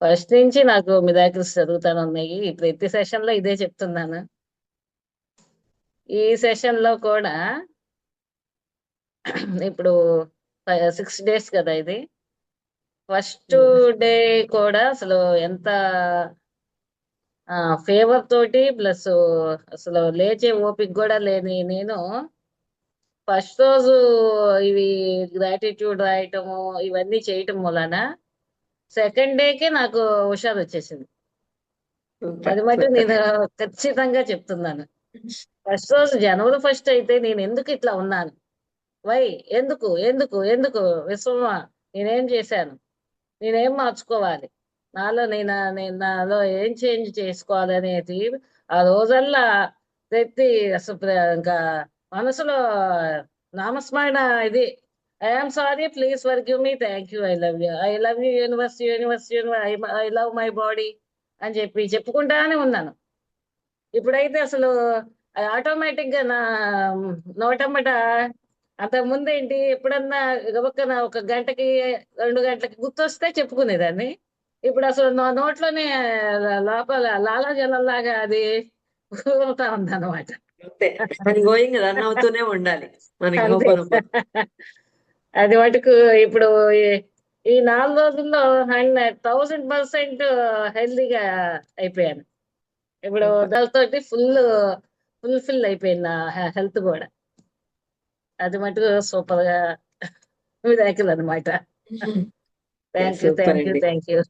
First నుంచి నాకు miracles జరుగుతానే ఉన్నాయి. ప్రతి సెషన్ లో ఇదే చెప్తున్నాను. ఈ సెషన్ లో కూడా ఇప్పుడు 6 days కదా ఇది. ఫస్ట్ డే కూడా అసలు ఎంత ఫేవర్ తోటి ప్లస్ అసలు లేచే ఓపిక కూడా లేని నేను ఫస్ట్ రోజు ఇవి గ్రాటిట్యూడ్ రాయటము ఇవన్నీ చేయటం వలన సెకండ్ డేకే నాకు హుషారు వచ్చేసింది. సూపర్ అది మటు సూపర్. నేను ఖచ్చితంగా చెప్తున్నాను. ఫస్ట్ రోజు జనవరి ఫస్ట్ అయితే నేను ఎందుకు ఇట్లా ఉన్నాను, వై, ఎందుకు ఎందుకు ఎందుకు విశ్వమా, నేనేం చేశాను, నేనేం మార్చుకోవాలి, నాలో ఏం చేంజ్ చేసుకోవాలి అనేది ఆ రోజల్లా ప్రతి అసలు ఇంకా మనసులో నామస్మరణ ఇది. I'm sorry, please for give me, thank you, I love you, I love you universe, universe, I love my body అని చెప్పుకుంటానే ఉన్నాను. ఇప్పుడైతే అసలు ఆటోమేటిక్ గా నా నోటమ్మట. అంతకు ముందు ఏంటి, ఎప్పుడన్నా గబక్కన ఒక గంటకి 2 గంటలకి గుర్తొస్తే చెప్పుకునేదాన్ని. ఇప్పుడు అసలు నా నోట్లోనే లోపల లాలాజలంలాగా అది ఊరుతా ఉందన్నమాట. అంతే, గోయింగ్ రన్ అవుతూనే ఉండాలి మనకి అంతే. హోపనొప్ప. అది మటుకు ఇప్పుడు ఈ ఈ 4 రోజుల్లో 1000% హెల్దీగా అయిపోయాను. ఇప్పుడు సూపర్. దానితోటి ఫుల్ఫిల్ అయిపోయింది నా హెల్త్ కూడా. అది మటుకు సూపర్ గా మిరాకిల్ అనమాట. Thank you, super thank you, అండి. Thank you.